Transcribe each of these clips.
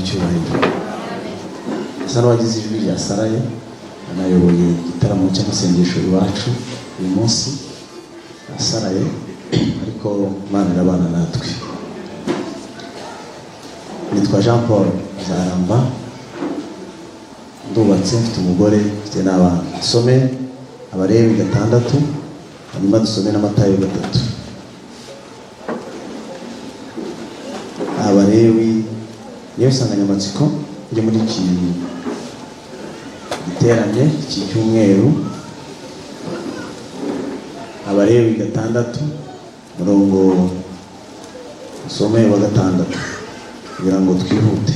icyubahiro. Asa n'uwagize ijwi rya Saraye, anayoboye igitaramo cy'amasengesho iwacu uyu munsi. Saraye ariko Imana irabana natwe. Nitwa Jean Paul Nzaramba, ndubatse, mfite umugore, mfite n'abana. Dusome Abalewi 6, hanyuma dusome na Matayo 3. Abalewi niyo nsanganyamatsiko iri muri iki giterane cy'icyumweru. Abalewi 6 murongo usome wa 6 kugira ngo twihute.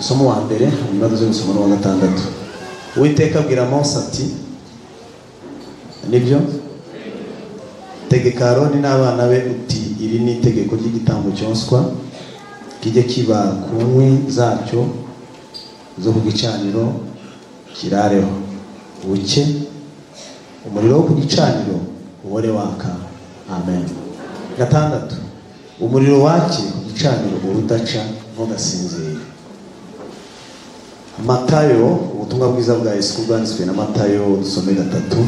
Somo wa mbere hanyuma duze gusoma wa 6. Uwiteka abwira Mose ati, nibyo tegeka Aroni n'abana be uti, iri ni itegeko ry'igitambo cyonswa kijye kiba ku nkwi zacyo zo ku gicaniro kirareho, buke umuriro wo ku gicaniro uhore waka. Amen. 6. Umuriro wake ku gicaniro urudaca ntugasinzire. Matayo, ubutumwa bwiza bwa Yesu bwanditswe na Matayo, dusome 3.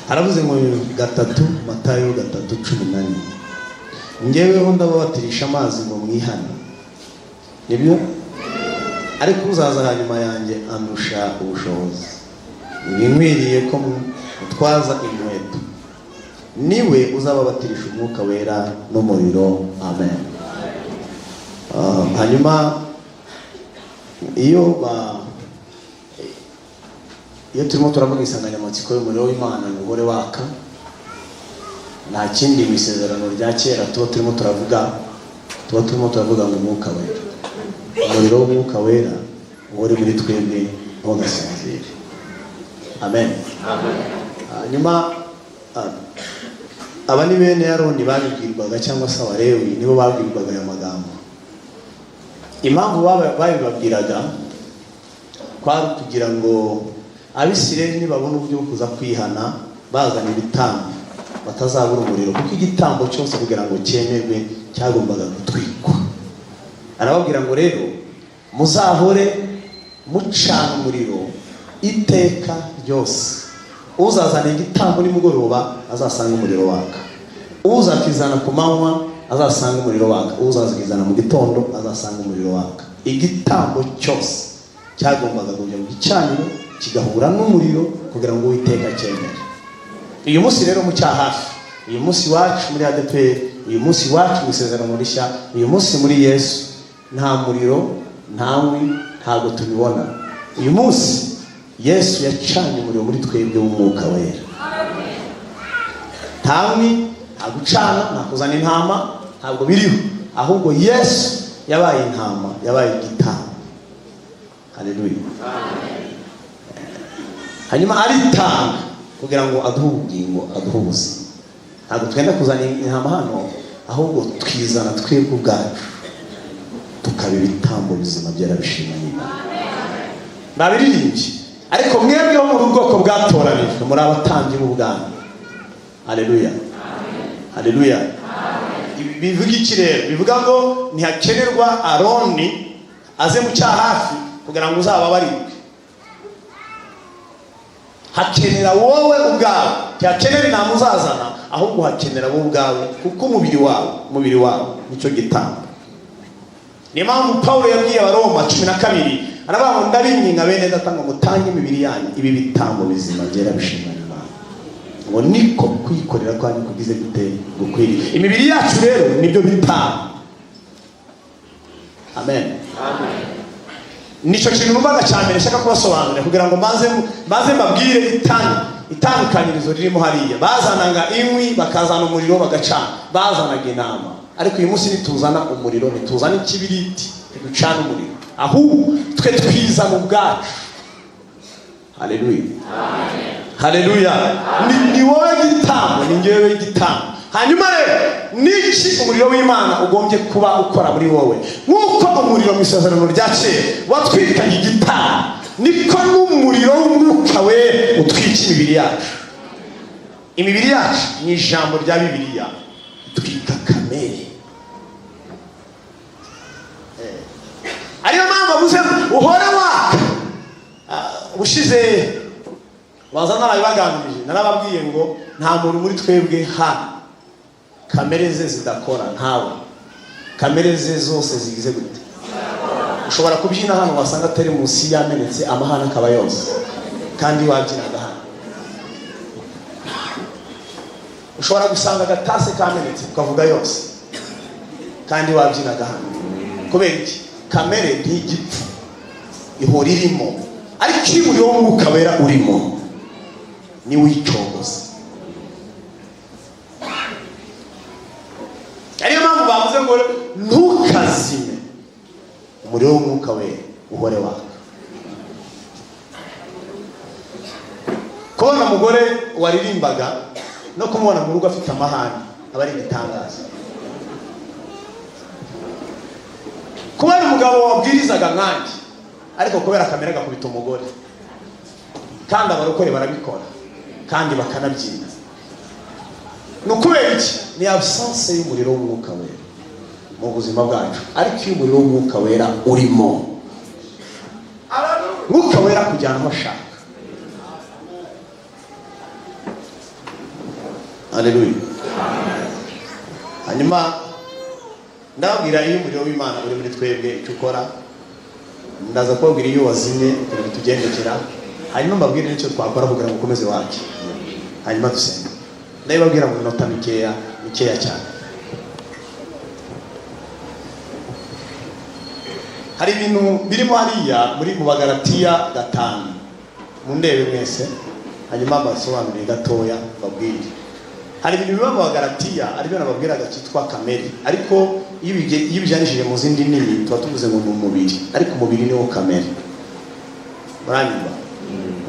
Aravuze ngo 3, Matayo 3:14. Ngeweho ndababatirisha amazi ngo mwihane, nibyo, ariko uzaza hanyuma yanjye andusha ubushobozi, ibinkwiriye ko mutwaza inkweto, niwe uzababatirisha umwuka wera n'umuriro. Amen. Hanyuma iyo turimo turavuga insanganyamatsiko y'umuriro w'Imana ngo uhore waka, nta kindi mu isezerano rya kera tuba turimo turavuga ngo umwuka wera, umuriro w'umwuka wera uhore muri twebwe ntugasinzire. Amen. Hanyuma aba ni bene Aroni babibwirwaga, cyangwa se Abalewi nibo babwirwaga aya magambo. Impamvu babibabwiraga kwari kugira ngo Abisirayeli nibabona uburyo bwo kuza kwihana bazana ibitambo batazabura umuriro, kuko igitambo cyose kugira ngo cyemerwe cyagombaga gutwikwa. Arababwira ngo rero muzahore mucana umuriro iteka ryose. Uzazana igitambo nimugoroba azasanga umuriro waka, uzakizana ku manywa azasanga umuriro waka, uzazizana mu gitondo azasanga umuriro waka. Igitambo cyose cyagombaga kujya mu gicaniro kigahura n'umuriro kugira ngo Uwiteka cyemere. Uyu munsi rero mu cyahafi, uyu munsi wacu muri ADPR, uyu munsi wacu mu isezerano rishya, uyu munsi muri Yesu, nta muriro, nta nkwi, ntabwo tubibona. Uyu munsi Yesu yacanye umuriro muri twebwe w'umwuka wera. Nta nkwi, nta gucana, nta kuzana intama, ntabwo biriho, ahubwo Yesu yabaye intama, yabaye igitambo. Haleluya. Hanyuma aritanga kugira ngo aduhe ubugingo, aduhe ubuzima. Ntabwo twenda kuzana intama hano, ahubwo twizana twebwe ubwacu tukaba ibitambo bizima byarabishimanye. Babiririmbye, ariko mwebwe bo mu bwoko bwatoranijwe muri abatambyi b'ubwami. Haleluya. Haleluya. Bivuga iki rero? Bivuga ngo ntihakenerwa Aroni aze mu cyahafi kugira ngo uzababarirwe. Hakenera wowe ubwawe, cyakenera intama uzazana, ahubwo hakenera wowe ubwawe, kuko umubiri wawe nicyo gitambo. Niyo mpamvu Pawulo yabwiye Abaroma 12, aravuga ngo ndabinginga bene data ngo mutange imibiri yanyu ibi bitambo bizima byera bishimanye Imana, ngo niko kwikorera kwanyu kugize gute gukwiriye. Imibiri yacu rero nibyo bitambo. Amen. Amen. Nico kintu numvaga cyane nshaka kubasobanurira kugira ngo maze mbabwire itandukanyirizo ririmo hariya. Bazanaga inkwi bakazana umuriro bagacana, bazanaga intama. Ariko uyu munsi nituzana umuriro, nituzana ikibiriti ducana umuriro, ahubwo twe twizana ubwacu. Haleluya. Amen. Haleluya. Ni wowe gitambo, ni ngewe gitambo. Hanyuma rero niki umuriro w'Imana ugombye kuba ukora muri wowe? Nkuko umuriro mu isezerano rya kera watwikanye igitambo, niko n'umuriro w'umwuka we utwika imibiri yacu. Imibiri yacu ni ijambo rya Bibiliya, utwika kamere. Ariyo mpamvu avuze uhore waka. Ubushize waza narabibaganirije, narababwiye ngo nta muntu muri twebwe hano kamere ze zidakora, ntawe. Kamere ze zose zigize gute? Ushobora kubyina hano wasanga atari munsi yamenetse amahana akaba yose, kandi wabyinaga hano. Ushobora gusanga agatase kamenetse ukavuga yose, kandi wabyinaga hano. Kubera iki? Kamere ntigipfa, ihora irimo, ariko iyo umuriro w'umwuka wera urimo ni wicogoza. Ariyo mpamvu bavuze ngo ntukazime, umuriro w'umwuka wera uhore waka. Kubona umugore waririmbaga no kumubona mu rugo afite amahane aba ari igitangaza. Kubona umugabo wabwirizaga nkanjye ariko kubera kamere agakubita umugore, kandi abarokore barabikora kandi bakanabyina, ni ukubera iki? Ni absence y'umuriro w'umwuka wera mu buzima bwacu. Ariko iyo umuriro w'umwuka wera urimo, umwuka wera kujyana aho ashaka. Haleluya. Hanyuma ndababwira iyo umuriro w'Imana uri muri twebwe icyo ukora. Ndaza kubabwira iyo wazimye tugendekera, hanyuma mbabwire n'icyo twakora kugira ngo ukomeze wake, hanyuma dusenge. Ndababwira mu minota mikeya cyane. Hari ibintu birimo hariya muri mu Bagalatiya 5, mundebe mwese, hanyuma basobanurire gatoya babwire. Hari ibintu biba mu Bagalatiya aribyo nababwiraga cyitwa kamere, ariko iyo bijanishije mu zindi nini tuba tuvuze ngo ni umubiri, ariko umubiri niwo kamere. Muranyumva?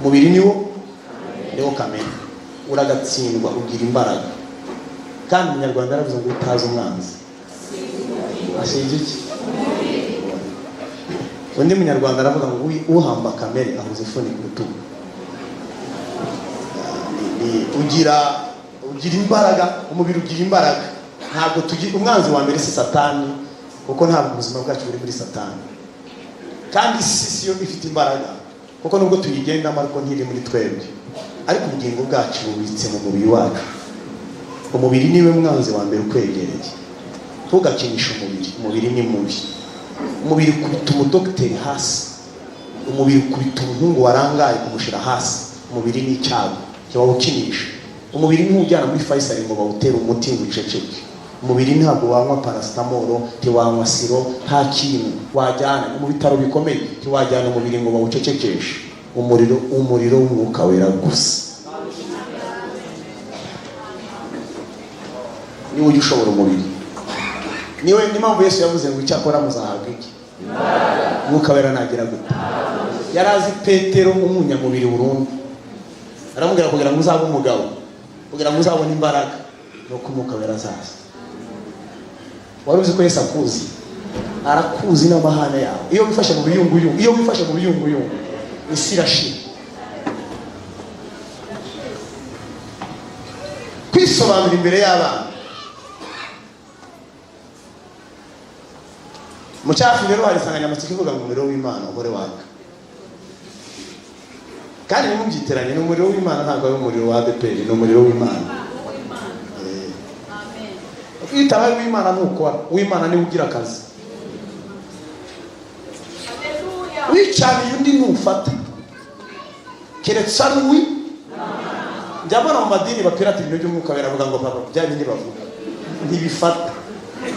Umubiri niwo kamere. Uragatsindwa ugira imbaraga, kandi Umunyarwanda yaravuze ngo utazi umwanzi ashinja iki? Undi Munyarwanda aravuga ngo uhamba kamere ahuze ifuni ku rutugu. Ugira imbaraga, umubiri ugira imbaraga. Ntabwo tugira umwanzi wa mbere si Satani, kuko ntabwo ubuzima bwacu buri muri Satani, kandi isi yo ifite imbaraga, kuko nubwo tuyigendamo ariko ntiri muri twebwe. Ariko ubugingo bwacu bubitse mu mubiri wacu. Umubiri niwe mwanzi wa mbere ukwegereye. Tugakinisha umubiri. Umubiri ni mubi. Umubiri kubita umudokiteri hasi, umubiri kubita umuhungu warangaye kumushira hasi. Umubiri ni icyago cyawukinisha. Umubiri ni ujyana muri Faisal ngo bawutera umuti ngo uceceke. Umubiri ntabwo wanywa paracetamol, ntiwanywa siro, nta kintu wajyana mu bitaro bikomeye, ntiwajyana umubiri ngo bawucecekeshe. Umuriro w'umwuka wera gusa niwe ujya ushobora umubiri. Niwe impamvu Yesu yavuze ngo icyakora muzahabwa iki? Umwuka wera nagira gute? Yarazi Petero umunyamubiri burundu, aramubwira kugira ngo uzabe umugabo, kugira ngo uzabone imbaraga, nuko umwuka wera azaza. Wari uzi ko Yesu akuzi? Arakuzi n'amahane yawe. Iyo wifashe mu biyunguyungu, isi irashira. Kwisobanura imbere y'abana. Mu cyafi rero hari insanganyamatsiko ivuga ngo umuriro w'Imana uhore waka. Kandi ntimubyiteranye, ni umuriro w'Imana, ntabwo ari umuriro wa ADPR, ni umuriro w'Imana. Amen. Kwitabaye w'Imana ntukora, w'Imana niwe ugira akazi. Wicaniye undi ntufata, keretse ari uwi. Njyabona mu madini bapirata ibintu by'umwuka wera, bavuga ngo papa bya bindi bavuga ntibifata,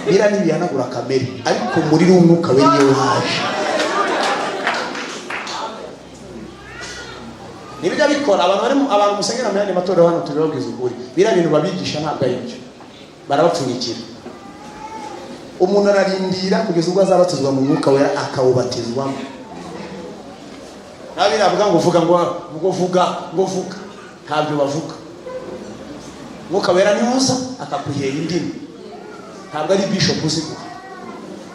bira ntibihanagura kamere, ariko umuriro w'umwuka wera iyo waje nibyo bikora. Abantu musengera mu yandi matorero hano tubibabwiza ukuri, bira bintu babigisha ntabwo ari byo, barabapfunyikira. Umuntu ararindira kugeza ubwo azabatizwa mu mwuka wera akawubatizwamo. Nabira avuga ngo vuga ntabyo bavuga. Mwuka wera ni musa akakuhera indimi, ntabwo ari bishop uziguha,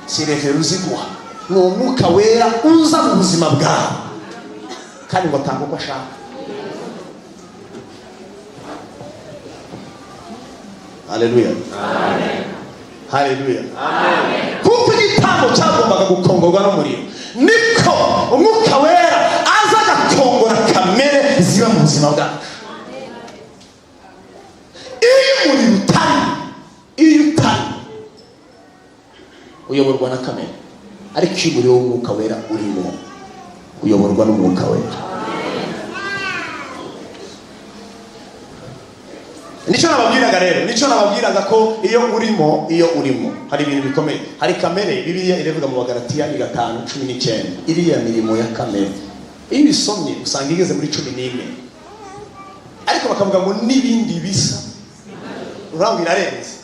si revera uziguha, ni umwuka wera uza mu buzima bwawe kandi ngo atanga uko ashaka. Haleluya, amen. Haleluya, amen. Kuko igitambo cyagombaga gukongorwa n'umuriro, niko umwuka wera aza agakongora kamere ziba mu buzima bwacu. Iyo utari uyoborwa na kamere, ariko iyo umuriro w'umwuka wera urimo uyoborwa n'umwuka wera. Nicyo nababwiraga rero, nicyo nababwiraga ko iyo urimo hari ibintu bikomeye. Hari kamere, Bibiliya iravuga mu Bagalatiya 5:19, iriya mirimo ya kamere iyo bisomye usanga igeze muri 11, ariko bakavuga ngo n'ibindi bisa urango irarenze.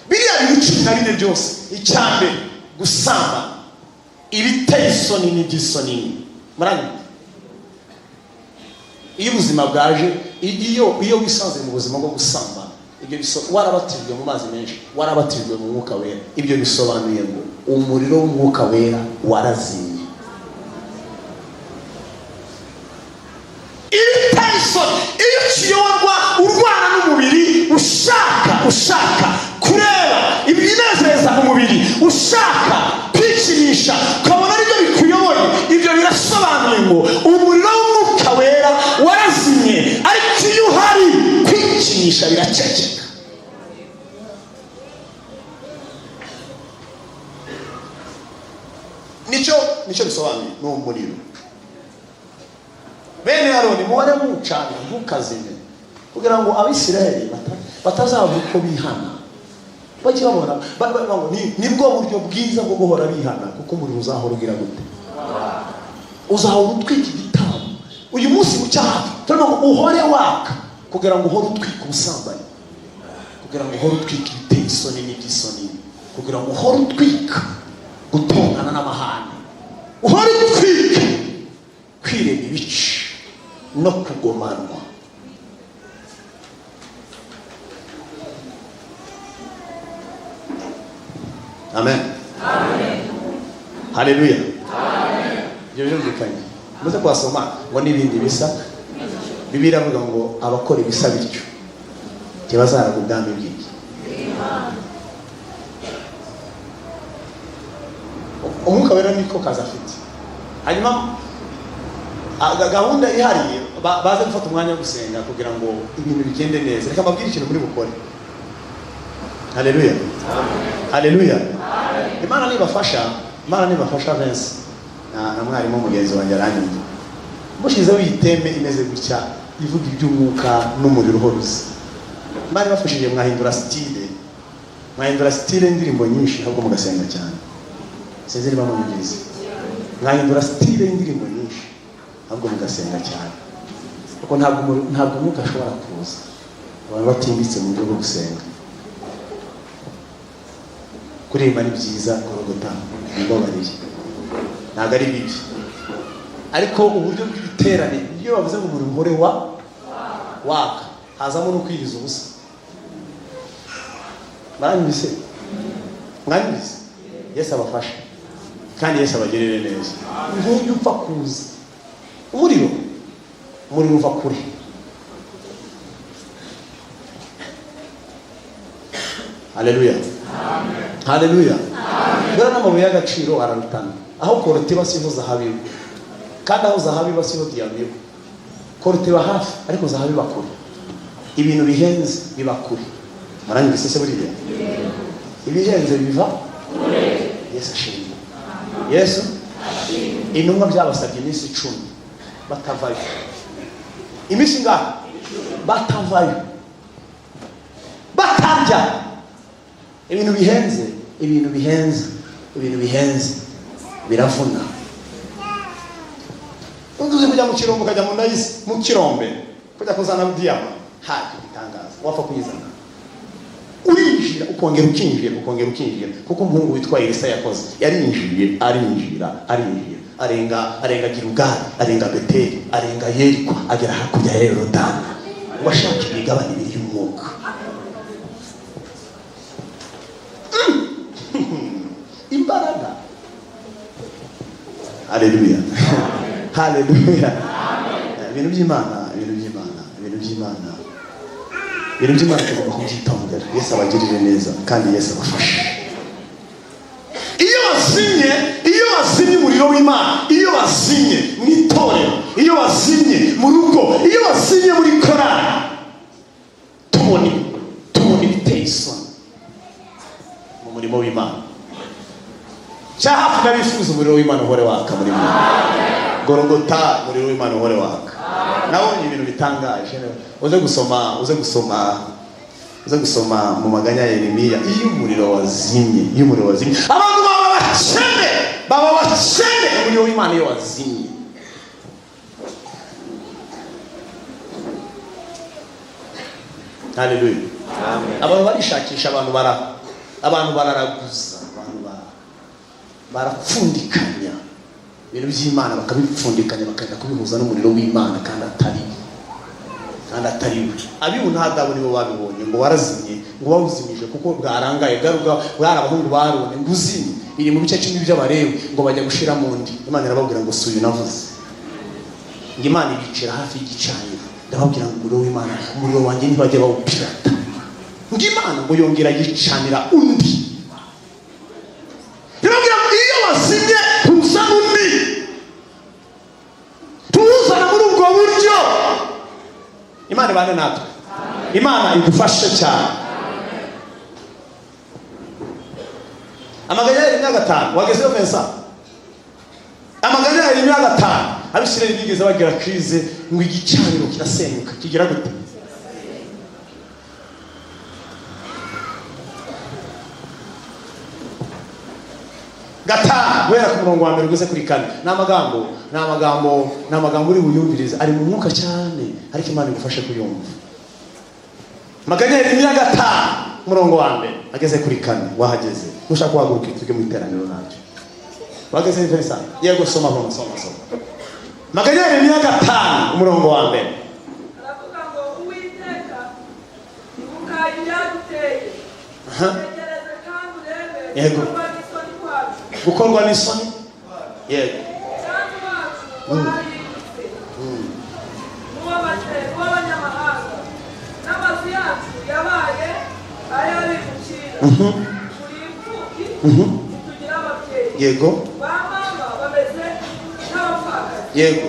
Biriya bintu 14 byose, icyambe gusamba, ibiteye isoni n'ibyisoni. Maranye iyo ubuzima bwaje, iyo wisanze mu buzima bwo gusamba, ibyo warabatijwe mu mazi menshi, warabatijwe mu mwuka wera, ibyo bisobanuye ngo umuriro w'umwuka wera warazimye. Ibitayisoni iyo kiyoborwa urwana n'umubiri, ushaka kureba ibinezeza umubiri, ushaka kwikinisha, ukabona aribyo bikuyoboye, ibyo birasobanuye ngo umuriro w'umwuka wera warazimye. Ariko iyo uhari, kwikinisha biraceceka. Nicyo bisobanuye ni umuriro. Bene Aroni muhore mucana ntukazime, kugira ngo Abisirayeli batazavuga uko bihana. Bajye babona nibwo buryo bwiza bwo guhora bihana, kuko umuriro uzahora ugira gute? Uzahora utwika igitambo. Uyu munsi mu cyaha turimo ngo uhore waka, kugira ngo uhore utwika ubusambanyi, kugira ngo uhore utwika ibiteye isoni n'ibyisoni, kugira ngo uhore utwika gutongana n'amahane, uhore utwika kwirema ibice no kugomanwa. Amen, amen. Haleluya, amen. Ibyo birumvikanye. Muze kwasoma ngo n'ibindi bisa. Bibiliya ivuga ngo abakora ibisa bityo ntibazaraga ubwami bw'iki. Umwuka wera niko kaza afite. Hanyuma gahunda ihariye, baze gufata umwanya wo gusenga kugira ngo ibintu bigende neza. Reka mbabwire ikintu muri bukore. Haleluya, haleluya. Imana nibafasha benshi. Na mwarimu mugenzi wanjye aranyumva, mushizeho iteme imeze gutya ivuga iby'umwuka n'umuriro uhoruze. Imana ibafashije mwahindura style indirimbo nyinshi, ahubwo mugasenga cyane. Sinzi niba munyumvise. Mwahindura style indirimbo nyinshi, ahubwo mugasenga cyane, kuko ntabwo umwuka ashobora kuza abantu batimbitse mu buryo bwo gusenga. Kuririmba ni byiza, kurogota nibobariye, ntabwo ari bibi, ariko uburyo bw'ibiterane iyo bavuze ngo umuriro uhore waka, hazamo no kwiriza ubusa. Mwanyumvise? Yesu abafashe kandi Yesu abagerere neza. Nguyu upfa kuza umuriro uva kure. Haleluya, amen. Haleluya, amen. Bera n'amabuye y'agaciro ararutana. Aho korotiba siho zahabiwe, kandi aho zahabiba siho diyamiwe. Korotiba hafi, ariko zahabiba kure. Ibintu bihenze biba kure. Maranyumvise se buriya? Ibihenze biva kure. Yesu ashimwe. Yesu ashimwe. Intumwa byabasabye iminsi 10 batavayo. Iminsi ngaho batavayo, batarya. Ibintu bihenze biravuna. Unduze kujya mu kirombe, ukajya mu nayisi mu kirombe, kujya kuzana diyama, haje gitangaza, wapfa kuyizana. Urinjira ukongera ukinjira, kuko umuhungu witwa Elisa yakoze, yarinjiye arenga Gilugali, arenga Beteli, arenga Yeriko, agera hakurya ya Yorodani. Washaka imigabane ibiri y'umwuka. Imbaraga. Haleluya, haleluya. Ibintu by'Imana tugomba kubyitondera. Yesu abagirire neza kandi Yesu abafashe. Iyo wazimye umuriro w'Imana, iyo wazimye mu itorero, iyo wazimye mu rugo, iyo wazimye muri korali, tubona ibiteye isoni mu murimo w'Imana. Cya hafi n'abifuza umuriro w'Imana uhore waka muri mwe. Gorogota umuriro w'Imana uhore waka. Nabonye ibintu bitangaje. Uze gusoma mu maganya ya Yeremiya. Iyo umuriro wazimye, abantu baba bacene umuriro w'Imana iyo wazimye. Haleluya. Abantu barishakisha, abantu bararaguza, barapfundikanya ibintu by'Imana, bakabipfundikanya bakajya kubihuza n'umuriro w'Imana kandi atari abibu ntagabo nibo babibonye ngo warazimye, ngo wawuzimije kuko bwarangaye bwari abahungu barone ngo uzimye. Biri mu bice 10 by'Abalewi ngo bajya gushira mu ndi. Imana irababwira ngo suyu navuze, ngo Imana ibicira hafi y'igicaniro. Ndababwira ngo umuriro w'Imana, umuriro wanjye ntibajya bawupirata. Ngo Imana ngo yongera yicanira undi. Ndababwira ngo iyo wazimye tuzana undi, tuzana muri ubwo buryo. Imana ibane natwe. Imana idufashe cyane. Amaganya ya Yeremiya 5 wagezeho meza. Amaganya ya Yeremiya 5 abisirayeli bigeze bagira krize ngo igicaniro kirasenyuka. Kigira gute? Gatanu wera ku murongo wa mbere ugeze kuri 4. N'amagambo uri buyumvirize ari mu mwuka cyane, ariko Imana igufashe kuyumva. Maganya ya Yeremiya 5 murongo wa mbere ageze kuri 4. Wahageze ushaka kuhaguruka tuge mu iteraniro nacyo. Wageze neza? Yego, soma. Maganya ya Yeremiya 5 umurongo wa mbere. Aravuga ngo Uwiteka ukajya guteye. Tegereze kandi urebe. Yego. Gukorwa n'isoni. Yego. Kandi wacu w'abanyamahanga n'amazu yacu yabaye ay'abimukira. Turi imfubyi, tugira ababyeyi. Yego. Ba mama bameze nk'abapfakazi. Yego.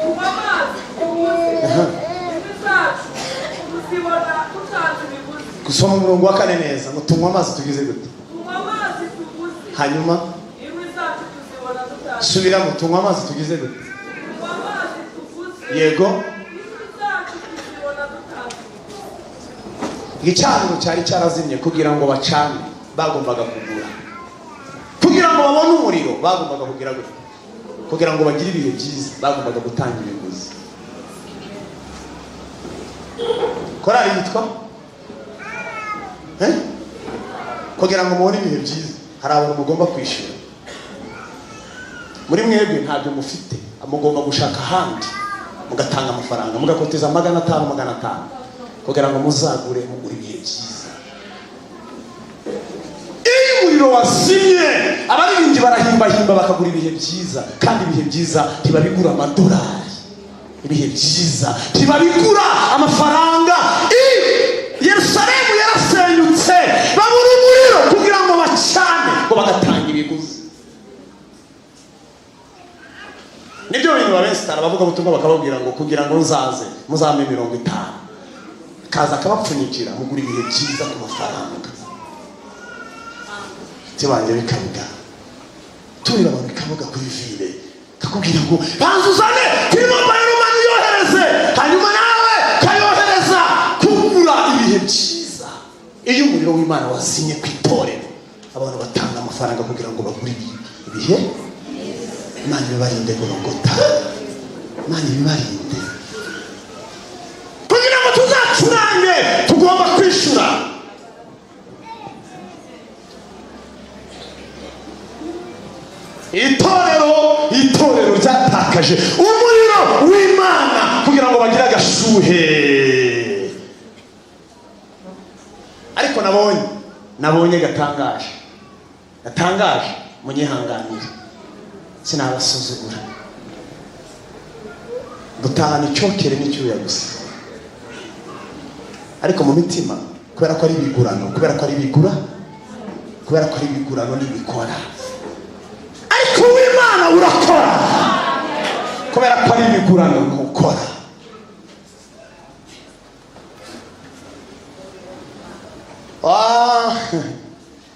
Tunywa amazi tuguze. Imvi zacu tuzibona tutanze ibiguzi. Gusoma umurongo wa 4 neza ngo tunywa amazi tugize gute? Tunywa amazi tuguze. Hanyuma imvi zacu tuzibona tutanze. subira mu tunywa amazi tugize gute? Tunywa amazi tuguze. Yego. Imvi zacu tuzibona tutanze. Igicaniro cyari cyarazimye kugira ngo bacane, bagombaga kugura. Kugira ngo babone umuriro bagombaga kugira gute? Kugira ngo bagire ibihe byiza bagombaga gutanga ibiguzi. Korali yitwa kugira ngo mubone ibihe byiza hari abantu mugomba kwishyura. Muri mwebwe ntabyo mufite, mugomba gushaka ahandi mugatanga amafaranga, mugakoteza 500 kugira ngo muzagure mugure ibihe byiza. Iyo umuriro wazimye, abaririmbyi barahimba bakagura ibihe byiza, kandi ibihe byiza ntibabigura amadolari, ibihe byiza ntibabigura amafaranga. Yerusalemu yarasenyutse, babura umuriro kugira ngo bacane, ngo bagatanga ibiguzi. Nibyo bintu babesitara bavuga butumwa bakababwira ngo kugira ngo nzaze muzame 50, kaza akabapfunyikira mugura ibihe byiza ku mafaranga. Tibanje bikavuga turira abantu bikavuga kuri vile kakubwira ngo banzuzane kirimo bayirumani yohereze, hanyuma nawe kayohereza kugura ibihe byiza. Iyo umuriro w'Imana wazinye ku itorero, abantu batanga amafaranga kugira ngo bagure ibihe. Imana ibarinde Golgotha, Imana ibarinde kugira ngo tuzacurange, tugomba kwishura. Itorero ryatakaje umuriro w'Imana kugira ngo bagire agashuhe. Ariko nabonye gatangaje munyihanganire, sinabasuzugura. dutahana icyokere n'icyuya gusa, ariko mu mitima kubera ko ari ibigurano, kubera ko ari ibigurano n'ibikora, ariko uw'Imana urakora kubera ko ari ibigurano n'ukora.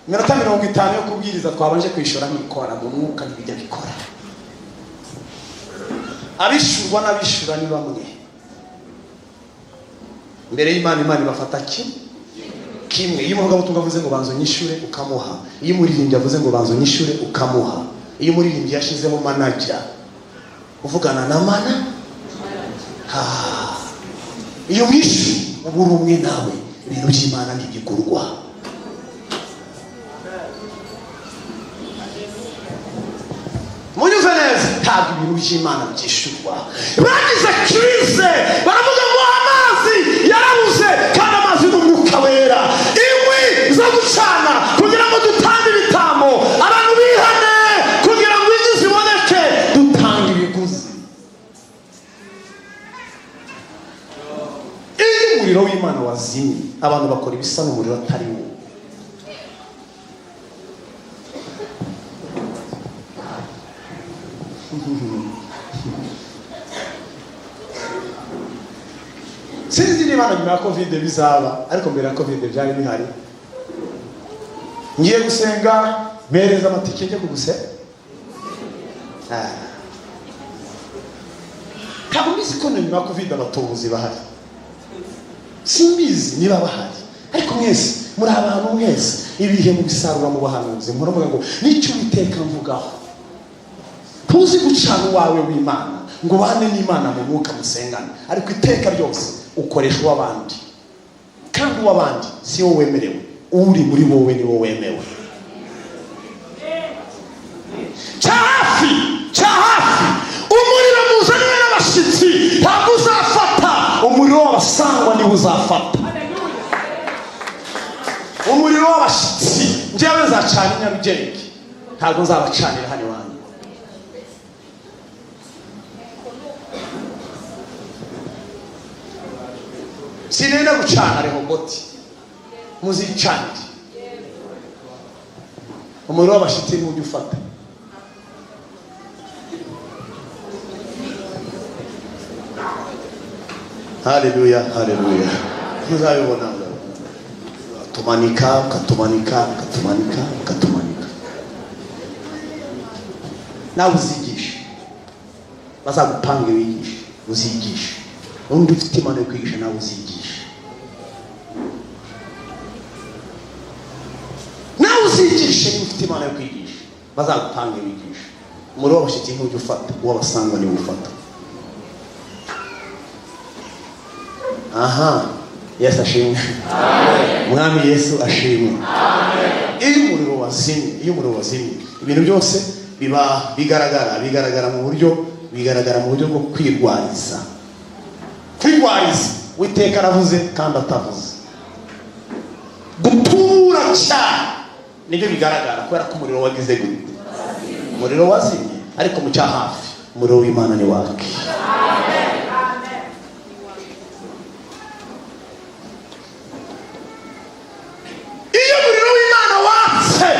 Minota 50 yo kubwiriza twabanje kwishora n'ikora mu mwuka n'ibijya bikora. Abishurwa n'abishura ni bamwe mbere y'Imana. Imana ibafata kimwe. Iyo umuvuga butumwa avuze ngo banzo nyishure ukamuha, iyo umuririmbyi avuze ngo banzo nyishure ukamuha, iyo umuririmbyi yashizeho manager uvugana na mana, iyo mwishu ubura umwe nawe, ibintu by'Imana ntibigurwa. Munyuze neza, ntabwo ibintu by'Imana byishurwa. Bagize krize baravuga ngo amazi yarabuze, kandi amazi n'umwuka wera, inkwi zo gucana kugira ngo dutange ibitambo, abantu bihane kugira ngo inzu ziboneke, dutanga ibiguzi. Iyo umuriro w'Imana wazimye, abantu bakora ibisa n'umuriro atari wo. Sinzi niba nyuma ya covid bizaba, ariko mbere ya covid byari bihari. Ngiye gusenga mereza amatike njye kugusenga. Ntabwo mbizi ko nyuma ya covid abatobuzi bahari, simbizi niba bahari, ariko mwese muri abantu mwese ibihe mu bisarura mu bahanuzi muravuga ngo nicyo Uwiteka mvugaho. Tuzi gucana wawe w'Imana ngo bane n'Imana mu mwuka musengana, ariko iteka ryose ukoresha uw'abandi, kandi uw'abandi si wowe wemerewe, uri muri wowe ni wowe wemewe. Cyahafi umuriro muzaniwe n'abashitsi ntabwo uzafata, umuriro w'abasangwa niwo uzafata. Umuriro w'abashitsi njyewe nzacana i Nyarugenge, ntabwo nzabacanira hano iwanyu. Sinenda gucana rehoboti, muzicanire. Umuriro w'abashitsi n'ujya ufata. Haleluya. Muzabibona tumanika. Nawe uzigisha, bazagupanga wigisha, uzigisha. Undi ufite imana yo kwigisha nawe uzigisha. Nawe uzigisha niba ufite imana yo kwigisha, bazagupanga wigisha. Umuriro w'abashitsi ntujya ufata, uw'abasangwa niwo ufata. Yesu ashimwe. Mwami Yesu ashimwe. Iyo umuriro wazimye, ibintu byose biba bigaragara mu buryo bwo kwirwariza. Uwiteka aravuze kandi atavuze. Gupura cyane nibyo bigaragara, kubera ko umuriro wagize gute. Umuriro wazimye, ariko mu cyahafi umuriro w'Imana ni wake. Iyo umuriro w'Imana watse,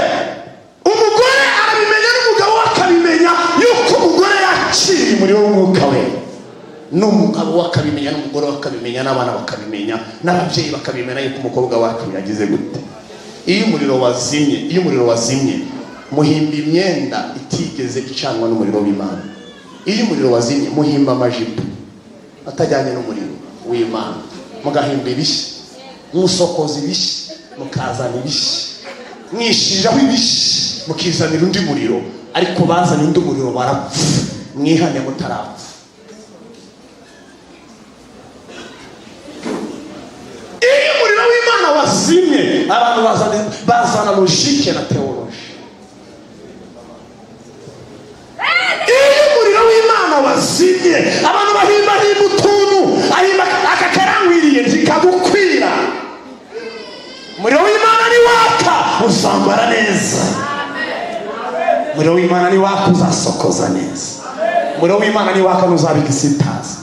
umugore arabimenya n'umugabo akabimenya yuko umugore yakiriye umuriro w'umwuka we, n'umugabo akabimenya, n'umugore akabimenya, n'abana bakabimenya, n'ababyeyi bakabimenya yuko umukobwa wacu yagize gute. Iyo umuriro wazimye, muhimba imyenda itigeze icanwa n'umuriro w'Imana. Iyo umuriro wazimye, muhimba amajipo atajyanye n'umuriro w'Imana, mugahimba ibishyi, musokoza ibishyi, mukazana ibishyi, mwishijaho ibishyi, mukizanira undi muriro, ariko bazanye undi muriro barapfa. Mwihane mutarapfa. Iyo umuriro w'Imana wazimye, abantu bazana logike na teoloji. Iyo umuriro w'Imana wazimye, abantu bahimba utuntu, ahimba akakarangwiriye zikagukwira. Umuriro w'Imana ni waka, uzambara neza. Umuriro w'Imana ni waka, uzasokoza neza. Umuriro w'Imana ni waka, uzabigisitaza.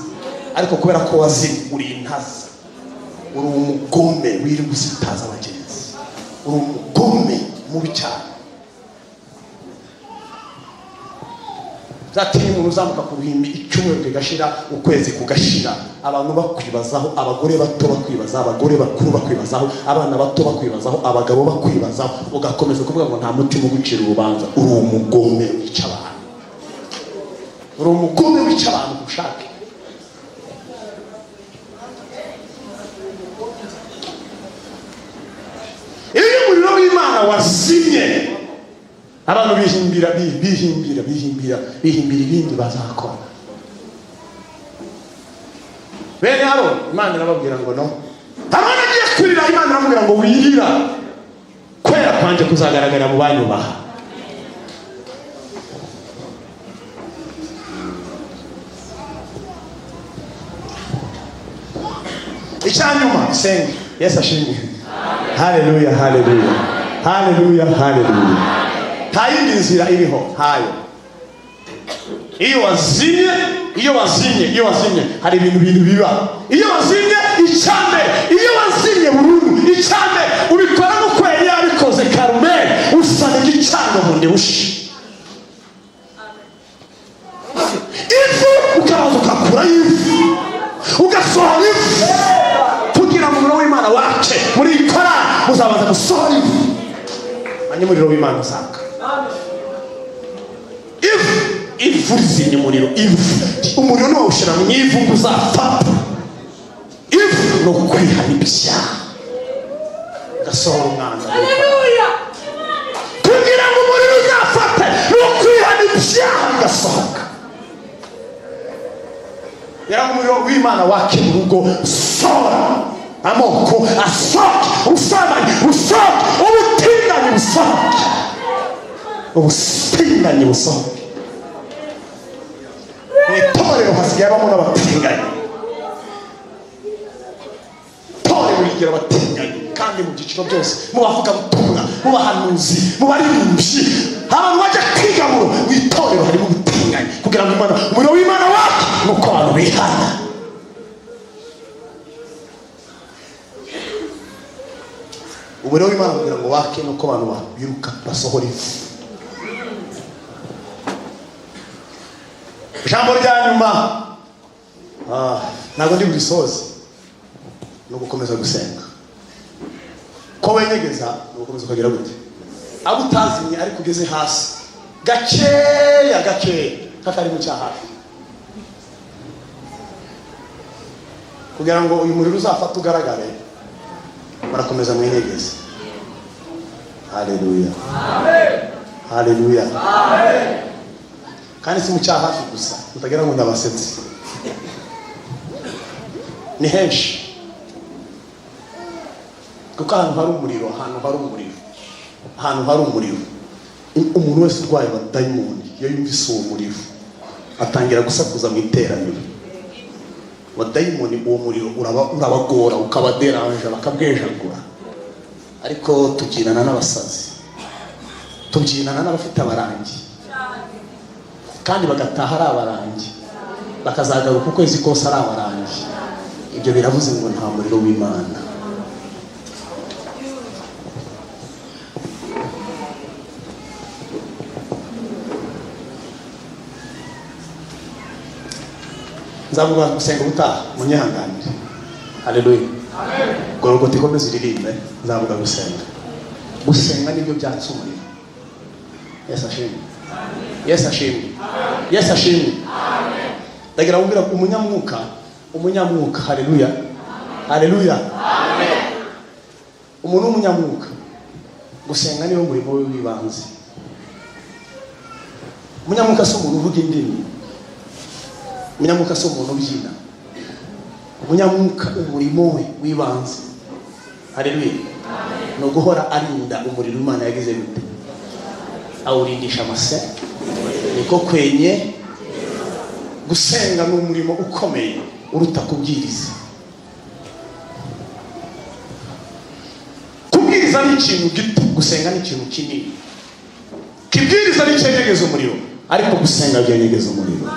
ariko kubera ko wazimye uri intaza, uri umugome wirirwa usitaza abagenzi, uri umugome mubi cyane. Zateye umuntu uzamuka ku ruhimbi icyumweru kigashira, ukwezi kugashira, abantu bakwibazaho, abagore bato bakwibazaho, abagore bakuru bakwibazaho, abana bato bakwibazaho, abagabo bakwibazaho, ugakomeza kuvuga ngo nta mutima ugucira urubanza. Uri umugome wica abantu, uri umugome wica abantu ushake. Iyo umuriro w'Imana wazimye, abantu bihimbira ibindi bazakora. Bene Aroni, Imana irababwira ngo no. Aroni agiye kurira, Imana iramubwira ngo wirira, kwera kwanje kuzagaragara mu banyubaha. Icyanyuma senga. Yesu ashimwe. Haleluya, haleluya, haleluya, haleluya. Nta yindi nzira iriho hayo. Iyo wazimye hari ibintu biba. Iyo wazimye icyambe, iyo wazimye burundu icyambe, ubikora nk'uko yari yabikoze Karumeli, usana igicango mu ndebushi. Ifu ukabaza ukakura ifu, ugasohora ifu, kugira ngo umuriro w'Imana wace muri ikora, muzabanza gusohora ifu, hanyuma umuriro w'Imana usanga. Ifu rizimye umuriro, umuriro ntiwawushyira mu ivu ngo uzafata. Ifu ni ukwihana ibyaha, ugasohora umwanda. Kugira ngo umuriro uzafate ni ukwihana ibyaha bigasohoka. Yari umuriro w'Imana wake mu rugo, sohora amoko asohoke, ubusambanyi busohoke, ubutinganyi busohoke, ubutinganyi busohoke. Itorero hasigaye habamo n'abatinganyi. Itorero rigira abatinganyi kandi mu byiciro byose, mu bavugabutumwa, mu bahanuzi, mu baririmbyi, abantu bajya kwigamuro. Mu itorero harimo ubutinganyi kugira ngo umuriro w'Imana wake nuko abantu bihana. Umuriro w'Imana kugira ngo wake nuko abantu biruka basohora ifu. Ijambo rya nyuma, ntabwo ndi burisoze, ni ugukomeza gusenga. Ko wenyegeza ni ugukomeza ukagira gute, abo utazimye ariko ugeze hasi gakeya kakari mu cyahafi, kugira ngo uyu muriro uzafata ugaragare, barakomeza mwenyegeze. Haleluya, haleluya, kandi si mu cyahafi gusa, mutagira ngo ndabasetse, ni henshi. Kuko ahantu hari umuriro, umuntu wese urwaye abadayimoni, iyo yumvise uwo muriro atangira gusakuza mu iteraniro. Abadayimoni uwo muriro urabagora, ukabaderanje, bakabwejagura. Ariko tubyinana n'abasazi, tubyinana n'abafite abarangi, kandi bagataha ari abarangi, bakazagaruka ukwezi kose ari abarangi. Ibyo biravuze ngo nta muriro w'Imana. Nzavuga gusenga ubutaha, munyihanganire. Haleluya, Golgotha ikomeze iririmbe. Nzavuga gusenga nibyo byatse umuriro. Yesu ashimwe, Yesu ashimwe, Yesu ashimwe. Ndagira kumbwira umunyamwuka, haleluya, haleluya, umuntu w'umunyamwuka, gusenga niwo murimo we w'ibanze. Umunyamwuka si umuntu uvuga indimi, umunyamwuka si umuntu ubyina. Umunyamwuka umurimo we w'ibanze, haleluya, no guhora arinda umuriro Imana yagize gute, awurindisha amase. Niko kwenye gusenga ni umurimo ukomeye uruta kubwiriza. Kubwiriza ni ikintu gito, gusenga ni ikintu kinini. Kibwiriza ni cyenyegeza umuriro, ariko gusenga byenyegeza umuriro.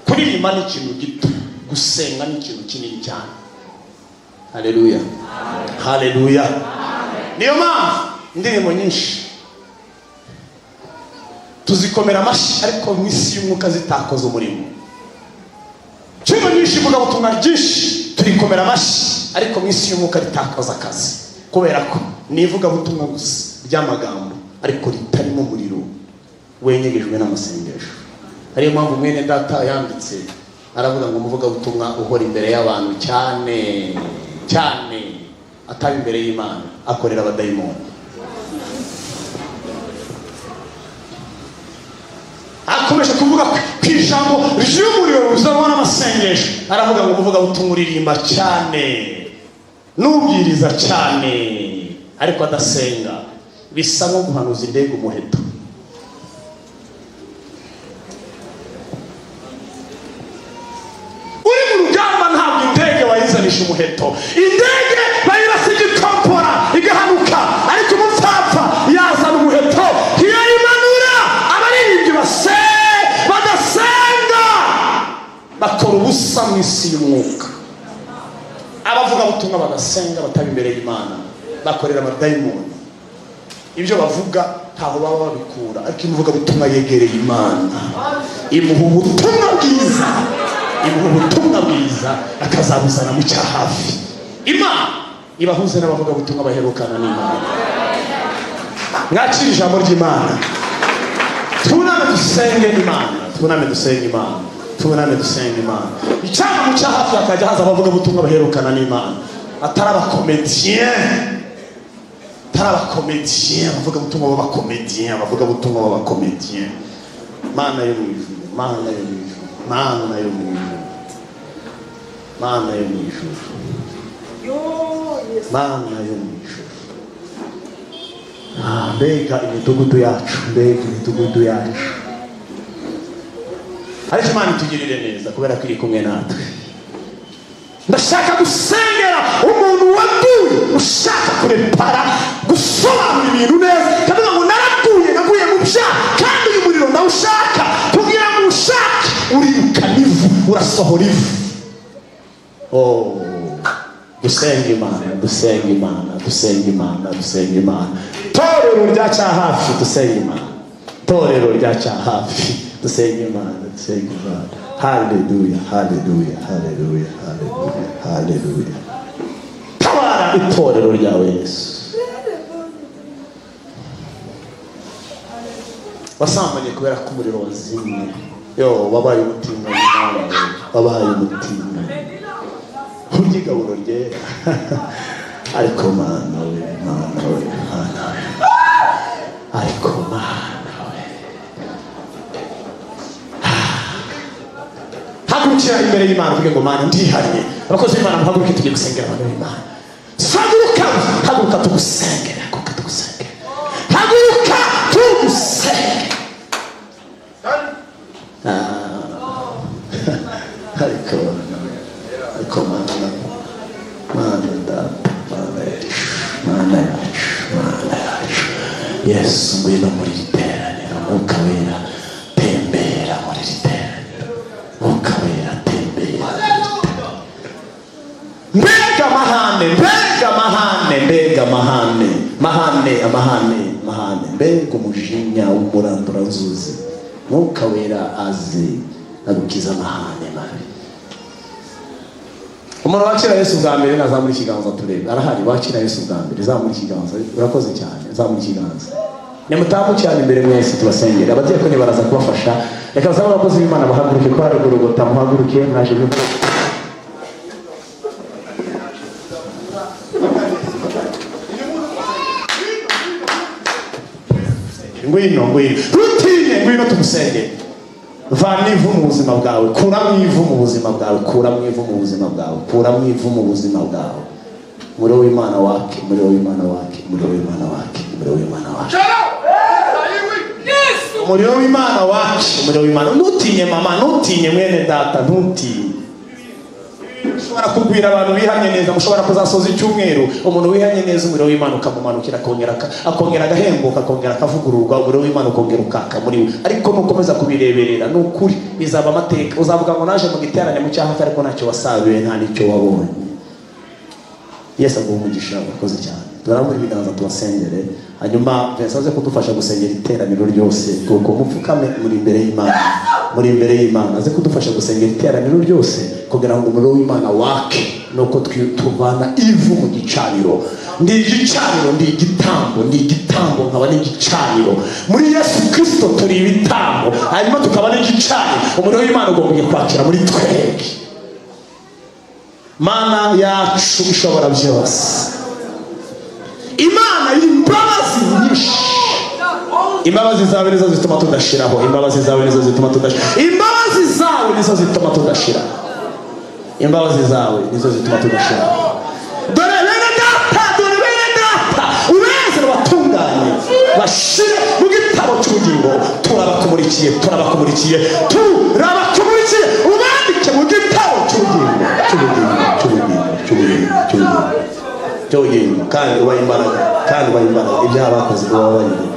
Kuririmba ni ikintu gito, gusenga ni ikintu kinini cyane. Haleluya, haleluya. Niyo mpamvu indirimbo nyinshi tuzikomera amashyi ariko mu isi y'umwuka zitakoze umurimo. Cyuma nyinshi vuga ubutumwa byinshi turikomera amashyi ariko mu isi y'umwuka ritakoze akazi, kubera ko nivuga ubutumwa gusa by'amagambo ariko ritarimo umuriro wenyegejwe n'amasengesho. Ariyo mpamvu mwene data yanditse aravuga ngo umuvuga ubutumwa uhora imbere y'abantu cyane cyane atari imbere y'Imana akorera abadayimoni. Akomeje kuvuga ku ijambo ry'umuriro uzanwa n'amasengesho, aravuga ngo umuvuga ubutumwa uririmba cyane n'ubwiriza cyane ariko adasenga, bisa nko guhanuza indege umuheto. Uri mu rugamba ntabwo indege wayizanisha umuheto, indege bayirasa igikompora igahanuka, ariko umupfapfa yazana umuheto ntiyayimanura. Abaririmbyi badasenga bakora ubusa mu isi y'umwuka. Abavuga ubutumwa badasenga bataba imbere y'Imana bakorera abadayimoni. Ibyo bavuga ntaho baba babikura, ariko imuvuga ubutumwa yegereye Imana imuha ubutumwa bwiza, imuha ubutumwa bwiza akazabuzana mu cyahafi. Imana ibahuze n'abavuga ubutumwa baherukana n'Imana. Mwakira ijambo ry'Imana. Tuname dusenge Imana, tuname dusenge Imana, tuname dusenge Imana. Icyama mu cyahafi akajya haza abavuga ubutumwa baherukana n'Imana, atari abakomedien, atari abakomedien, abavuga ubutumwa b'abakomedien, abavuga ubutumwa b'abakomedien. Mana yo mu ijuru, Mana yo mu ijuru, Mana yo mu ijuru, Mana yo mu ijuru, Mana yo mu ijuru. Mbega imidugudu yacu, mbega imidugudu yacu. Ariko Imana itugirire neza kubera ko iri kumwe natwe. Ndashaka gusengera umuntu waguye ushaka kurepara, gusobanura ibintu neza, kavuga ngo naraguye, naguye mu byaha kandi uyu muriro ndawushaka. Kugira ngo ushake uribukana ivu, urasohora ivu. Dusenga Imana, dusenga Imana, dusenga Imana, dusenga Imana. Torero rya cyahafi dusenga Imana, torero rya cyahafi dusenga Imana, dusenga Imana. Haleluya, haleluya, haleluya, haleluya, haleluya. Tabara itorero ryawe Yesu. Wasambanye kubera ko umuriro wazimye. Yo, wabaye umutima wawe, wabaye umutima. Igaburo ryera. Ariko Mana we, Mana we, Mana we, ariko Mana we. Hagurukira imbere y'Imana uvuge ngo Mana ndihariye. Abakozi b'Imana muhaguruke tujye gusengera abantu b'Imana. Haguruka, haguruka tugusengera, haguruka tugusengera, haguruka tugusengera. Ariko Mana, Mana data, Mana yacu, Yesu ngwino muri iri teraniro, Mwuka Wera tembera muri iri teraniro, Mwuka Wera tembera muri iri teraniro. Mbega amahane, mbega amahane, mbega amahane, mahane, amahane, mahane, mbega umujinya w'umuranduranzuzi. Mwuka Wera aze agukiza amahane mabi. Umuntu wakira Yesu bwa mbere nazamura ikiganza turebe. Arahari wakira Yesu bwa mbere, zamura ikiganza. Urakoze cyane, zamura ikiganza. Nimutamu cyane imbere mwese tubasengera. Abadiyakoni baraza kubafasha. Reka basaba abakozi b'Imana bahaguruke ko hari Golgotha, muhaguruke mwaje gukora. Ngwino, ngwino. Rutine, ngwino tumusenge. Vana ivu mu buzima bwawe, kuramo ivu mu buzima bwawe, kuramo ivu mu buzima bwawe, kuramo ivu mu buzima bwawe. Muri w'Imana wake, muri w'Imana wake, muri w'Imana wake, muri w'Imana wake. Muri w'Imana wake, muri w'Imana. Ntutinye mama, ntutinye mwene data, ntutinye. ushobora kugwira abantu bihanye neza, mushobora kuzasoza icyumweru umuntu wihanye neza umuriro w'Imana ukamumanukira akongera agahembuka, akongera akavugururwa, umuriro w'Imana ukongera ukaka muri we. Ariko nukomeza kubireberera n'ukuri bizaba amateka, uzavuga ngo naje mu giterane mu cyaha ariko ntacyo wasabiwe, nta nicyo wabonye. Yesu aguha umugisha, akoze cyane. Turambura ibiganza tubasengere, hanyuma Vincent kudufasha gusengera iteraniro ryose, kuko mupfukame muri imbere y'Imana, aze kudufasha gusengera iteraniro ryose kugira ngo umuriro w'Imana wake, nuko tuvana ivu mu gicaniro. Ndi igicaniro, ndi igitambo, nkaba n'igicaniro. Muri Yesu Kristo turi ibitambo, hanyuma tukaba n'igicaniro. Umuriro w'Imana ugomba kwakira muri twebwe. Mana yacu ishobora byose, Imana y'imbabazi nyinshi. Imbabazi zawe nizo zituma tudashiraho, imbabazi zawe nizo zituma tudashira, imbabazi zawe nizo zituma tudashira, imbabazi zawe nizo zituma tudashira. Dore bene data ubeze batunganye bashire mu gitabo cy'ubugingo. Turabakumurikiye ubandike mu gitabo cy'ubugingo, kandi ubaye imbaraga ibyaha bakoze ubabarire.